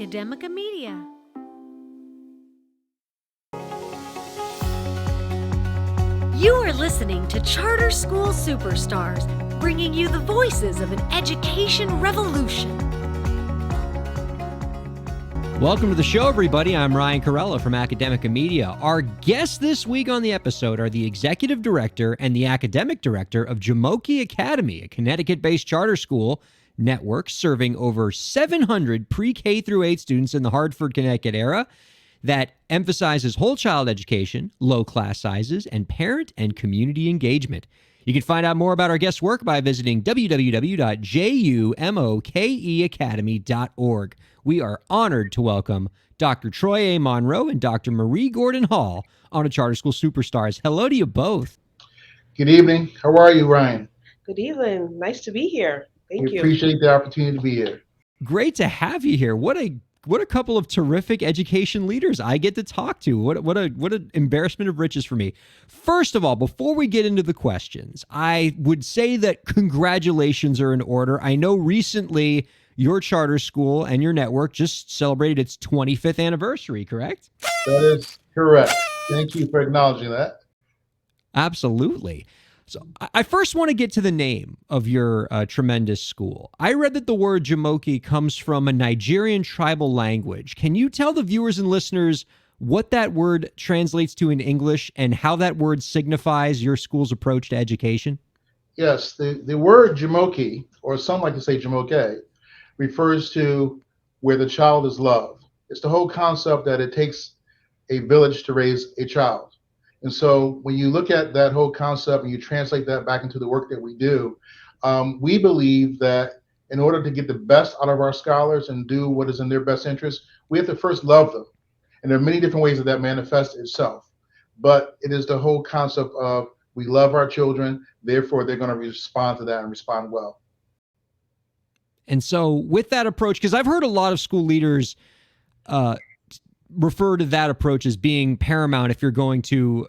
Academica Media. You are listening to Charter School Superstars, bringing you the voices of an education revolution. Welcome to the show, everybody. I'm Ryan Kairalla from Academica Media. Our guests this week on the episode are the Executive Director and the Academic Director of Jumoke Academy, a Connecticut-based charter school network serving over 700 pre-K through 8 students in the Hartford, Connecticut area that emphasizes whole child education, low class sizes, and parent and community engagement. You can find out more about our guests' work by visiting www.jumokeacademy.org. We are honored to welcome Dr. Troy A. Monroe and Dr. Marie Gordon Hall on a Charter School Superstars. Hello to you both. Good evening. How are you, Ryan? Good evening. Nice to be here. Thank you. We appreciate the opportunity to be here. Great to have you here. What a couple of terrific education leaders I get to talk to. What an embarrassment of riches for me. First of all, before we get into the questions, I would say that congratulations are in order. I know recently your charter school and your network just celebrated its 25th anniversary, correct? That is correct. Thank you for acknowledging that. Absolutely. So I first want to get to the name of your tremendous school. I read that the word Jumoke comes from a Nigerian tribal language. Can you tell the viewers and listeners what that word translates to in English and how that word signifies your school's approach to education? Yes, the word Jumoke, or some like to say Jumoke, refers to where the child is loved. It's the whole concept that it takes a village to raise a child. And so when you look at that whole concept and you translate that back into the work that we do, we believe that in order to get the best out of our scholars and do what is in their best interest, we have to first love them. And there are many different ways that manifests itself. But it is the whole concept of we love our children, therefore they're going to respond to that and respond well. And so with that approach, because I've heard a lot of school leaders refer to that approach as being paramount if you're going to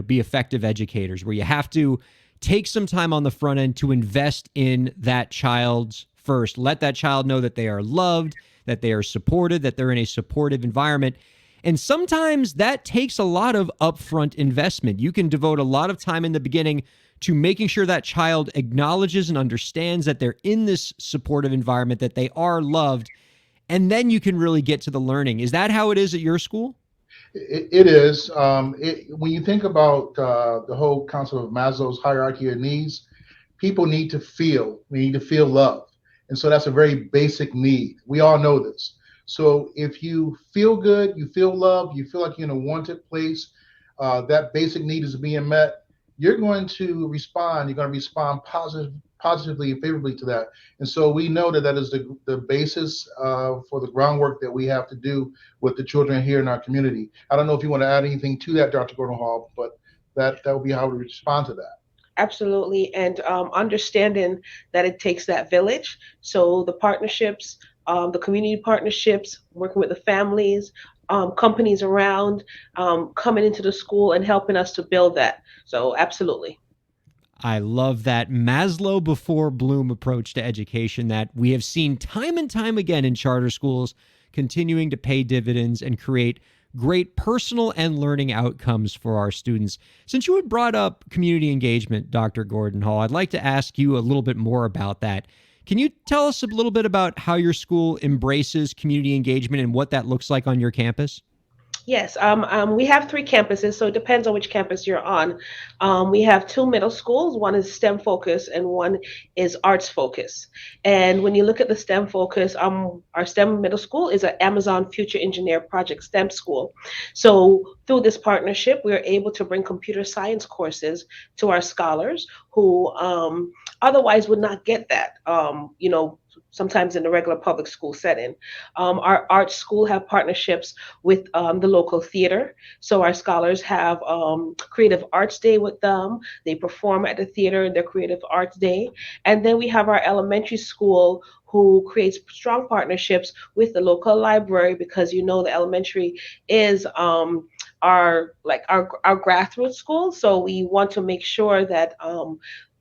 be effective educators, where you have to take some time on the front end to invest in that child's first. Let that child know that they are loved, that they are supported, that they're in a supportive environment. And sometimes that takes a lot of upfront investment. You can devote a lot of time in the beginning to making sure that child acknowledges and understands that they're in this supportive environment, that they are loved, and then you can really get to the learning. Is that how it is at your school? It is. When you think about the whole concept of Maslow's hierarchy of needs, people need to feel. We need to feel love. And so that's a very basic need. We all know this. So if you feel good, you feel love, you feel like you're in a wanted place, that basic need is being met, you're going to respond. You're going to respond positively and favorably to that. And so we know that that is the basis for the groundwork that we have to do with the children here in our community. I don't know if you want to add anything to that, Dr. Gordon Hall, but that will be how we respond to that. Absolutely. And understanding that it takes that village. So the partnerships, the community partnerships, working with the families, companies around, coming into the school and helping us to build that. So absolutely. I love that Maslow before Bloom approach to education that we have seen time and time again in charter schools, continuing to pay dividends and create great personal and learning outcomes for our students. Since you had brought up community engagement, Dr. Gordon Hall, I'd like to ask you a little bit more about that. Can you tell us a little bit about how your school embraces community engagement and what that looks like on your campus? Yes, we have 3 campuses, so it depends on which campus you're on. We have 2 middle schools. One is STEM focus and one is arts focus. And when you look at the STEM focus, our STEM middle school is an Amazon Future Engineer Project STEM school. So through this partnership, we're able to bring computer science courses to our scholars who otherwise would not get that, sometimes in the regular public school setting. Our art school have partnerships with the local theater. So our scholars have creative arts day with them. They perform at the theater in their creative arts day. And then we have our elementary school who creates strong partnerships with the local library, because the elementary is our grassroots school. So we want to make sure that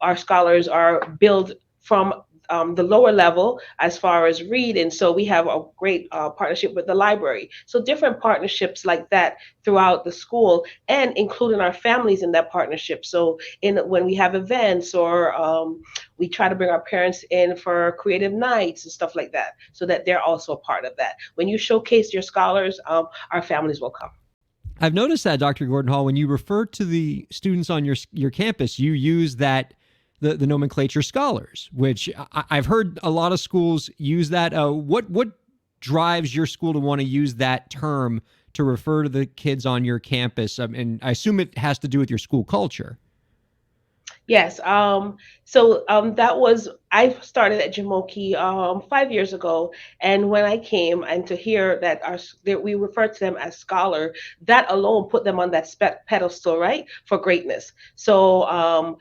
our scholars are built from the lower level as far as reading. So we have a great partnership with the library. So different partnerships like that throughout the school, and including our families in that partnership. So in when we have events, or we try to bring our parents in for creative nights and stuff like that, so that they're also a part of that. When you showcase your scholars, our families will come. I've noticed that, Dr. Gordon Hall, when you refer to the students on your campus, you use that the nomenclature scholars, which I've heard a lot of schools use that. What drives your school to want to use that term to refer to the kids on your campus? And I assume it has to do with your school culture. Yes. That was, I started at Jumoke 5 years ago, and when I came and to hear that that we refer to them as scholar, that alone put them on that pedestal, right, for greatness. So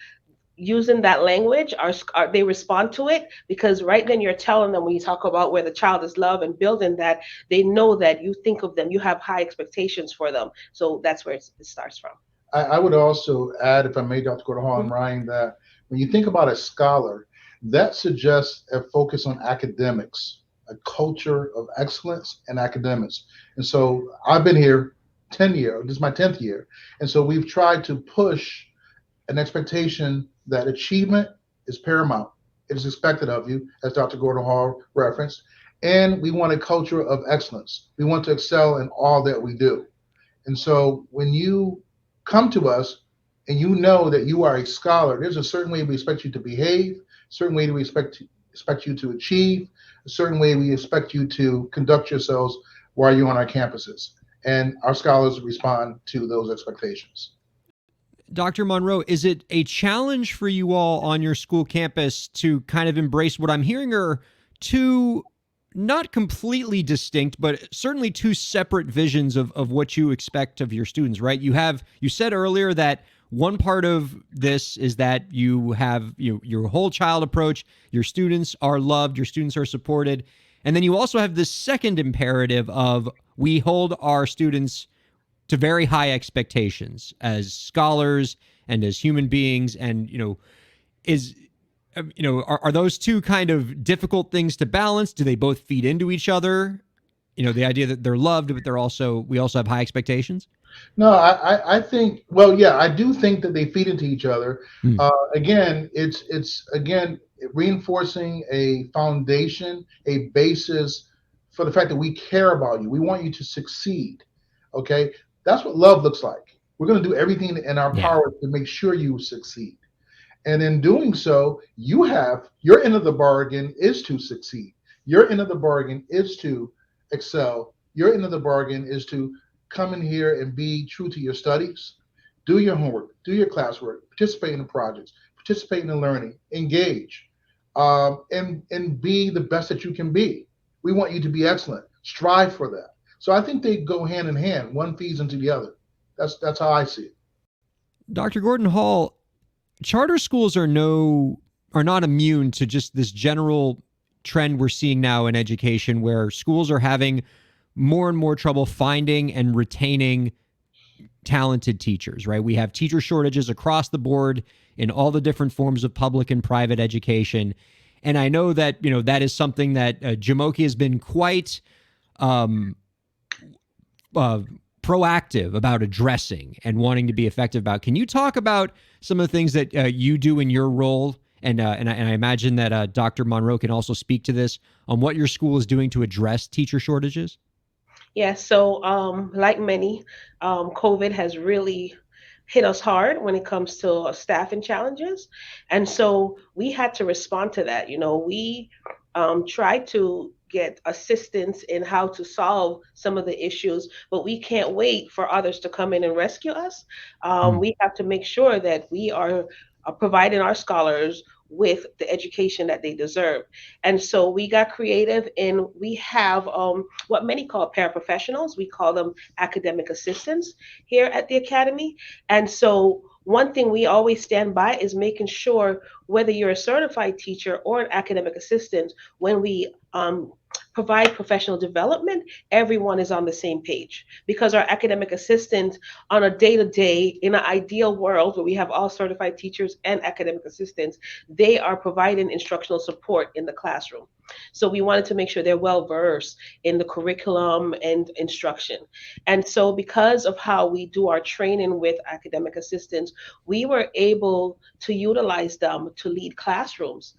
using that language, they respond to it, because right then you're telling them, when you talk about where the child is loved and building that, they know that you think of them, you have high expectations for them. So that's where it starts from. I would also add, if I may, Dr. Gordon Hall and Mhm. Ryan, that when you think about a scholar, that suggests a focus on academics, a culture of excellence and academics. And so I've been here 10 years, this is my 10th year. And so we've tried to push an expectation that achievement is paramount. It is expected of you, as Dr. Gordon Hall referenced. And we want a culture of excellence. We want to excel in all that we do. And so when you come to us and you know that you are a scholar, there's a certain way we expect you to behave, a certain way we expect you to achieve, a certain way we expect you to conduct yourselves while you're on our campuses. And our scholars respond to those expectations. Dr. Monroe, is it a challenge for you all on your school campus to kind of embrace what I'm hearing are two not completely distinct, but certainly two separate visions of what you expect of your students, right? You said earlier that one part of this is that you have your whole child approach, your students are loved, your students are supported. And then you also have this second imperative of we hold our students to very high expectations as scholars and as human beings. And, are those two kind of difficult things to balance? Do they both feed into each other? The idea that they're loved, but we also have high expectations. No, I think, well, yeah, I do think that they feed into each other. Hmm. Again, it's again reinforcing a foundation, a basis for the fact that we care about you. We want you to succeed. Okay, that's what love looks like. We're going to do everything in our Yeah. power to make sure you succeed. And in doing so, you have your end of the bargain is to succeed. Your end of the bargain is to excel. Your end of the bargain is to come in here and be true to your studies, do your homework, do your classwork, participate in the projects, participate in the learning, engage, and be the best that you can be. We want you to be excellent. Strive for that. So I think they go hand in hand. One feeds into the other. That's how I see it. Dr. Gordon Hall, charter schools are not immune to just this general trend we're seeing now in education, where schools are having more and more trouble finding and retaining talented teachers, right? We have teacher shortages across the board in all the different forms of public and private education. And I know that, that is something that Jumoke has been quite proactive about addressing and wanting to be effective about. Can you talk about some of the things that you do in your role? And I imagine that Dr. Monroe can also speak to this on what your school is doing to address teacher shortages. Yeah, so like many, COVID has really hit us hard when it comes to staffing challenges. And so we had to respond to that. We tried to get assistance in how to solve some of the issues, but we can't wait for others to come in and rescue us. Hmm. We have to make sure that we are providing our scholars with the education that they deserve. And so we got creative, and we have what many call paraprofessionals. We call them academic assistants here at the Academy. And so one thing we always stand by is making sure, whether you're a certified teacher or an academic assistant, when we provide professional development, everyone is on the same page because our academic assistants on a day to day, in an ideal world where we have all certified teachers and academic assistants, they are providing instructional support in the classroom. So we wanted to make sure they're well versed in the curriculum and instruction. And so, because of how we do our training with academic assistants, we were able to utilize them to lead classrooms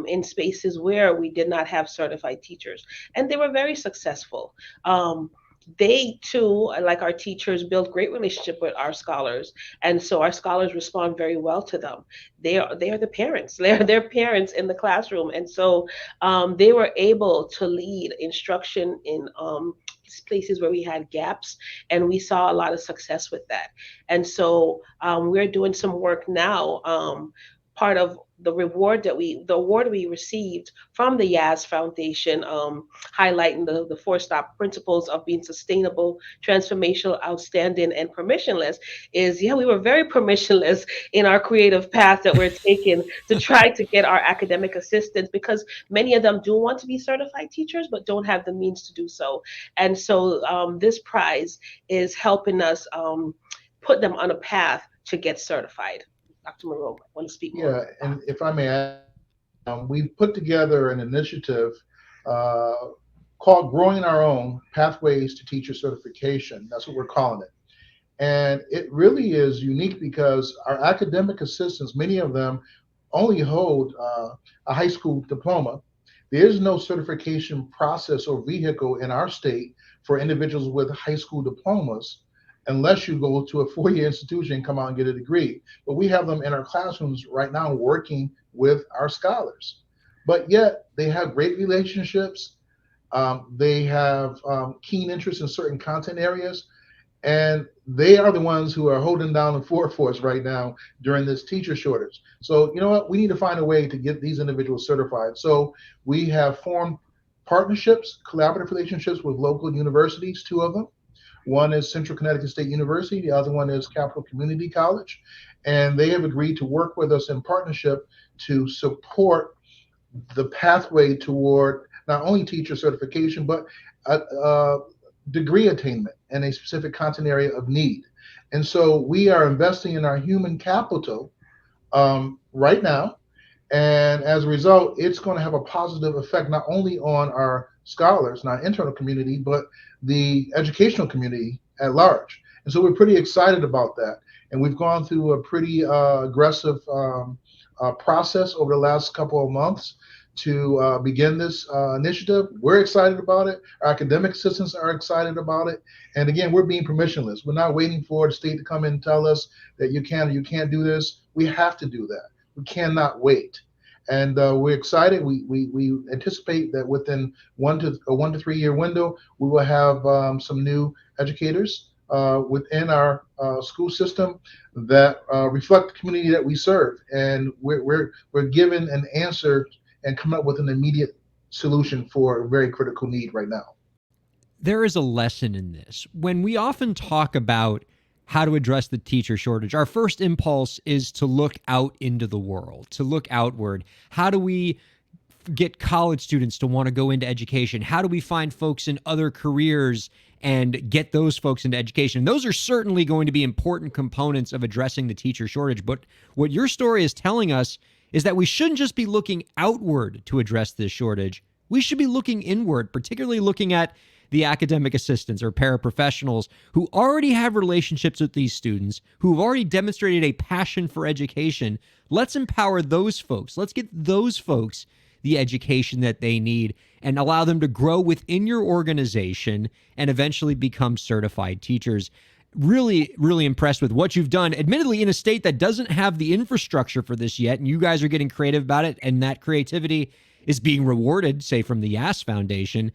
in spaces where we did not have certified teachers. And they were very successful. They too, like our teachers, build great relationship with our scholars, and so our scholars respond very well to them. They are the parents. They're their parents in the classroom, and so they were able to lead instruction in places where we had gaps, and we saw a lot of success with that. And so we're doing some work now. Part of the award we received from the Yaz Foundation, highlighting the four stop principles of being sustainable, transformational, outstanding, and permissionless, is yeah, we were very permissionless in our creative path that we're taking to try to get our academic assistants, because many of them do want to be certified teachers but don't have the means to do so. And so this prize is helping us put them on a path to get certified. Dr. Monroe, want to speak more? Yeah, and if I may add, we put together an initiative uh, called Growing Our Own Pathways to Teacher Certification. That's what we're calling it. And it really is unique because our academic assistants, many of them only hold a high school diploma. There is no certification process or vehicle in our state for individuals with high school diplomas unless you go to a 4-year institution and come out and get a degree. But we have them in our classrooms right now working with our scholars. But yet they have great relationships. They have keen interest in certain content areas. And they are the ones who are holding down the fort for us right now during this teacher shortage. So, you know what? We need to find a way to get these individuals certified. So we have formed partnerships, collaborative relationships with local universities, 2 of them. One is Central Connecticut State University, the other one is Capital Community College. And they have agreed to work with us in partnership to support the pathway toward not only teacher certification, but degree attainment in a specific content area of need. And so we are investing in our human capital right now. And as a result, it's going to have a positive effect not only on our scholars and our internal community, but the educational community at large. And so we're pretty excited about that. And we've gone through a pretty aggressive process over the last couple of months to begin this initiative. We're excited about it. Our academic assistants are excited about it. And again, we're being permissionless. We're not waiting for the state to come in and tell us that you can or you can't do this. We have to do that. We cannot wait. And we're excited. We anticipate that within a 1 to 3 year window, we will have some new educators within our school system that reflect the community that we serve. And we're given an answer and come up with an immediate solution for a very critical need right now. There is a lesson in this. When we often talk about how to address the teacher shortage, our first impulse is to look out into the world, to look outward. How do we get college students to want to go into education? How do we find folks in other careers and get those folks into education? Those are certainly going to be important components of addressing the teacher shortage. But what your story is telling us is that we shouldn't just be looking outward to address this shortage. We should be looking inward, particularly looking at the academic assistants or paraprofessionals who already have relationships with these students, who've already demonstrated a passion for education. Let's empower those folks. Let's get those folks the education that they need and allow them to grow within your organization and eventually become certified teachers. Really, really impressed with what you've done, admittedly in a state that doesn't have the infrastructure for this yet, and you guys are getting creative about it, and that creativity is being rewarded, say, from the Yass Foundation.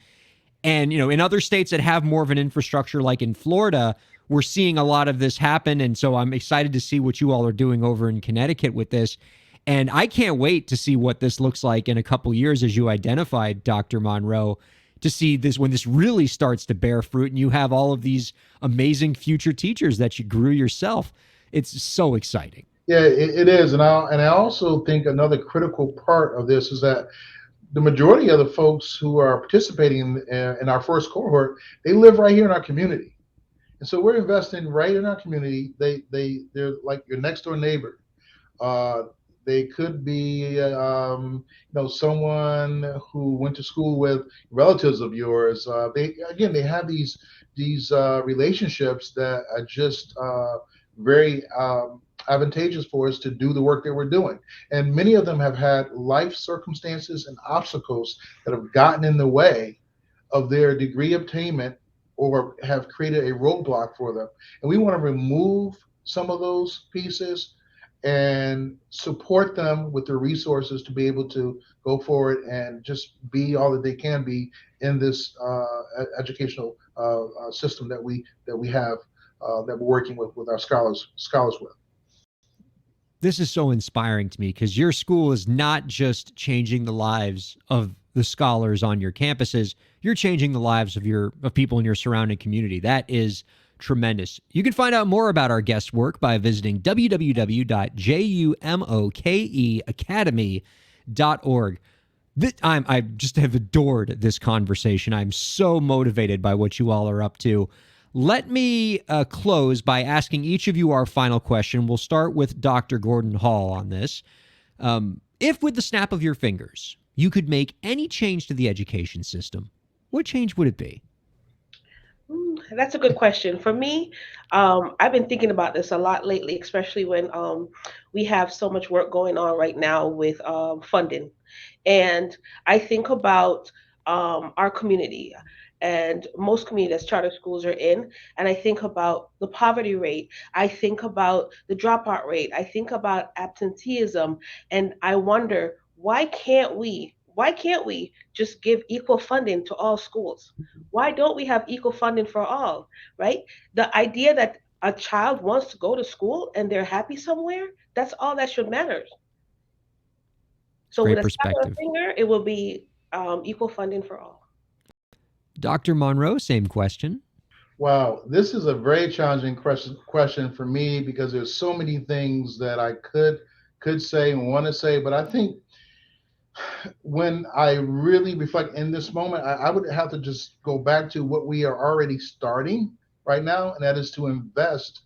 And, in other states that have more of an infrastructure, like in Florida, we're seeing a lot of this happen. And so I'm excited to see what you all are doing over in Connecticut with this. And I can't wait to see what this looks like in a couple years, as you identified, Dr. Monroe, to see this when this really starts to bear fruit and you have all of these amazing future teachers that you grew yourself. It's so exciting. Yeah, it is. And I also think another critical part of this is that the majority of the folks who are participating in our first cohort, they live right here in our community. And so we're investing right in our community. They're like your next door neighbor. Uh, they could be, someone who went to school with relatives of yours. They have these relationships that are just very advantageous for us to do the work that we're doing. And many of them have had life circumstances and obstacles that have gotten in the way of their degree obtainment or have created a roadblock for them. And we want to remove some of those pieces and support them with the resources to be able to go forward and just be all that they can be in this educational system that we have that we're working with our scholars with. This is so inspiring to me because your school is not just changing the lives of the scholars on your campuses, you're changing the lives of people in your surrounding community. That is tremendous. You can find out more about our guest work by visiting www.jumokeacademy.org. I just have adored this conversation. I'm so motivated by what you all are up to. Let me close by asking each of you our final question. We'll start with Dr. Gordon Hall on this. If with the snap of your fingers, you could make any change to the education system, what change would it be? That's a good question. For me, I've been thinking about this a lot lately, especially when we have so much work going on right now with funding. And I think about our community and most communities charter schools are in. And I think about the poverty rate. I think about the dropout rate. I think about absenteeism. And I wonder, why can't we just give equal funding to all schools? Why don't we have equal funding for all, right? The idea that a child wants to go to school and they're happy somewhere, that's all that should matter. So Great with a snap of a perspective. finger, it will be equal funding for all. Dr. Monroe, same question. Wow, this is a very challenging question for me because there's so many things that I could say and want to say, but I think when I really reflect in this moment, I would have to just go back to what we are already starting right now, and that is to invest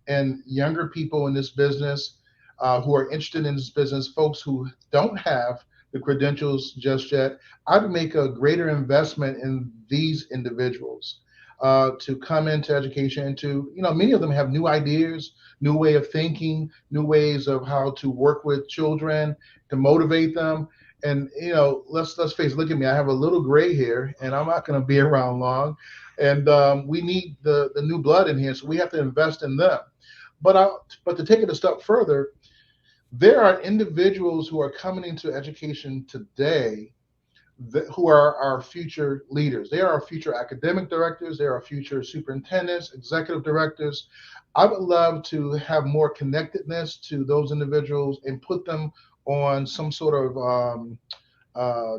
in younger people in this business who are interested in this business, folks who don't have the credentials just yet. I would make a greater investment in these individuals to come into education and to, many of them have new ideas, new way of thinking, new ways of how to work with children, to motivate them. And let's face it, look at me. I have a little gray hair, and I'm not going to be around long. And we need the new blood in here, so we have to invest in them. But to take it a step further, there are individuals who are coming into education today who are our future leaders. They are our future academic directors. They are our future superintendents, executive directors. I would love to have more connectedness to those individuals and put them on some sort of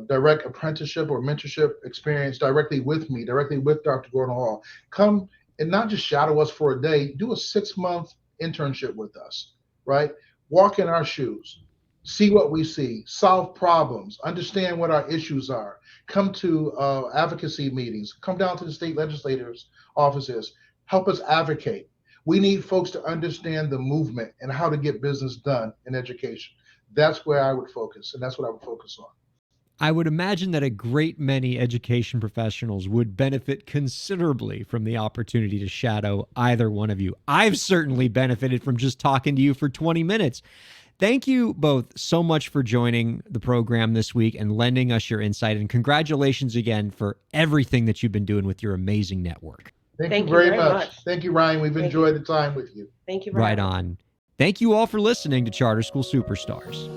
direct apprenticeship or mentorship experience directly with me, directly with Dr. Gordon Hall. Come and not just shadow us for a day, do a 6-month internship with us, right? Walk in our shoes, see what we see, solve problems, understand what our issues are, come to advocacy meetings, come down to the state legislators' offices, help us advocate. We need folks to understand the movement and how to get business done in education. That's where I would focus, and that's what I would focus on. I would imagine that a great many education professionals would benefit considerably from the opportunity to shadow either one of you. I've certainly benefited from just talking to you for 20 minutes. Thank you both so much for joining the program this week and lending us your insight. And congratulations again for everything that you've been doing with your amazing network. Thank you very much. Thank you, Ryan. We've enjoyed the time with you. Thank you. Right on. Thank you all for listening to Charter School Superstars.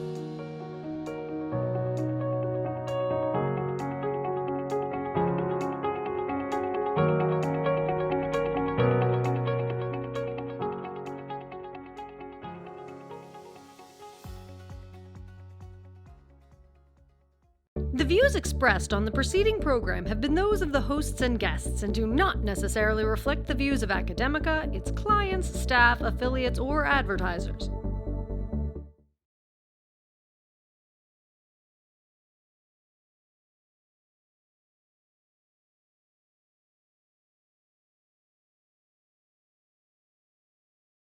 The views expressed on the preceding program have been those of the hosts and guests and do not necessarily reflect the views of Academica, its clients, staff, affiliates, or advertisers.